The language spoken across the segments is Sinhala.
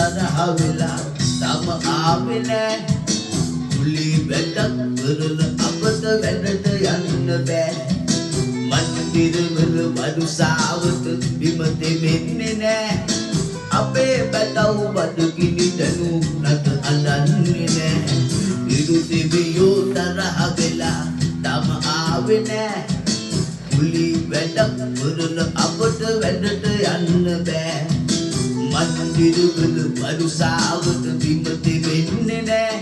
තරහ වෙලා තම ආවේ නෑ කුලි වැටක් කරන අපට වැඩට යන්න බෑ මන්දිරවල වරුසාවත බිම දෙන්නේ නෑ අපේ බතව බඩගිනි දනු නට අඳන්නේ නෑ විරුතිවියෝ තරහ වෙලා තම ආවේ නෑ කුලි වැටක් කරන අපට වැඩට යන්න බෑ මන්දිරවල වරුසාවත බිම දෙන්නේ නෑ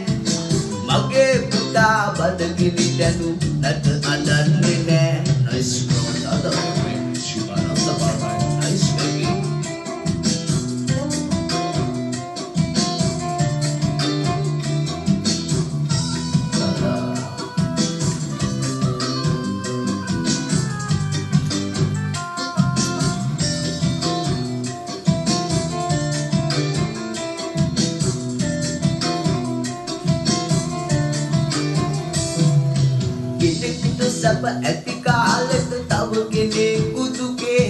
මගේ පුතා බඩගිනි දනු නට අඳන්නේ නෑ nice brother Shivananda Baba nice baby සබ ඇති කාලෙට තව කෙනෙකු දුකේ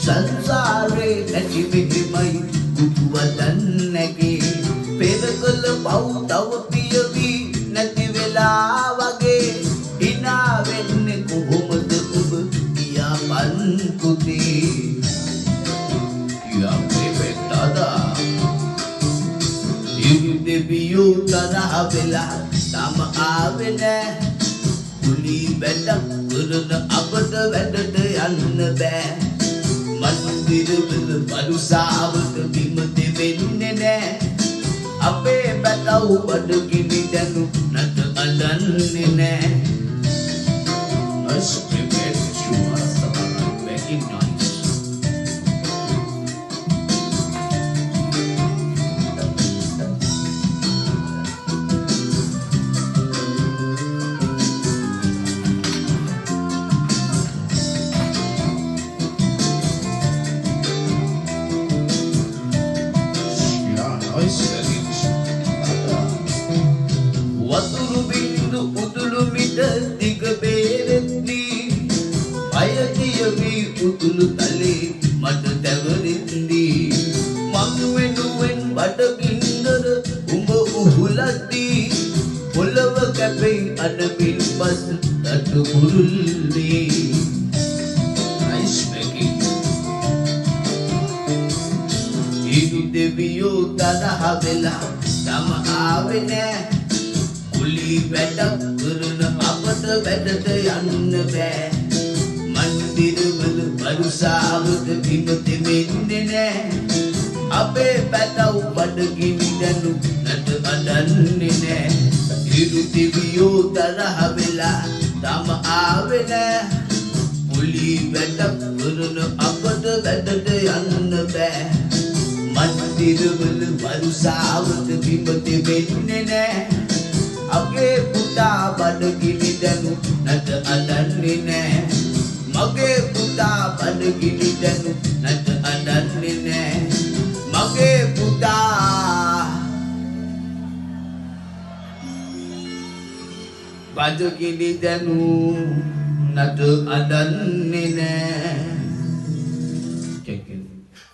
සංසාරේ නැති මෙහෙමයි කුකුවදන් නැගේ පෙර කළ පව් තව පියවි නැති වෙලා වගේ hina වෙන්නේ කොහොමද ඔබ කියාපන් පුතේ යා බේබෙට්ටාදා ඉරු දෙවියෝ තරහ වෙලා තම ආවේ නෑ කුලි වැටක් කරන අපට වැඩට යන්න බෑ මන්දිරවල වරුසාවත බිම දෙන්නේ නෑ අපේ බතව බඩගිනි දනු නට අඳන්නේ නෑ nice prepared Shivananda very nice වතුරු බින්දු උතුළු මිට දිග බේරෙත්නි අයතිය වී උතුළු තලේ මට තැවරෙත්නි මං වෙනුවෙන් බඩගින්නර උඹ උහුලද්දී පොළව කැපෙයි අඩමින් පස් රට කුරුල්ලේ nice making ඉරු දෙවියෝ තරහ වෙලා තම ආවේ නෑ කුලි වැටක් කරන අපට වැඩට යන්න බෑ මන්දිරවල වරුසාවත බිම දෙන්නේ නෑ අපේ බතව බඩගිනි දනු නට අඳන්නේ නෑ ඉරු දෙවියෝ තරහ වෙලා තම ආවේ නෑ කුලි වැටක් කරන අපට වැඩට යන්න බෑ මන්දිරවල වරුසාවත බිම දෙන්නේ නෑ අපේ පුතා බඩගිනි දනු නට අඳන්නේ නෑ මගේ පුතා බඩගිනි දනු නට අඳන්නේ නෑ මගේ පුතා බඩගිනි දනු නට අඳන්නේ නෑ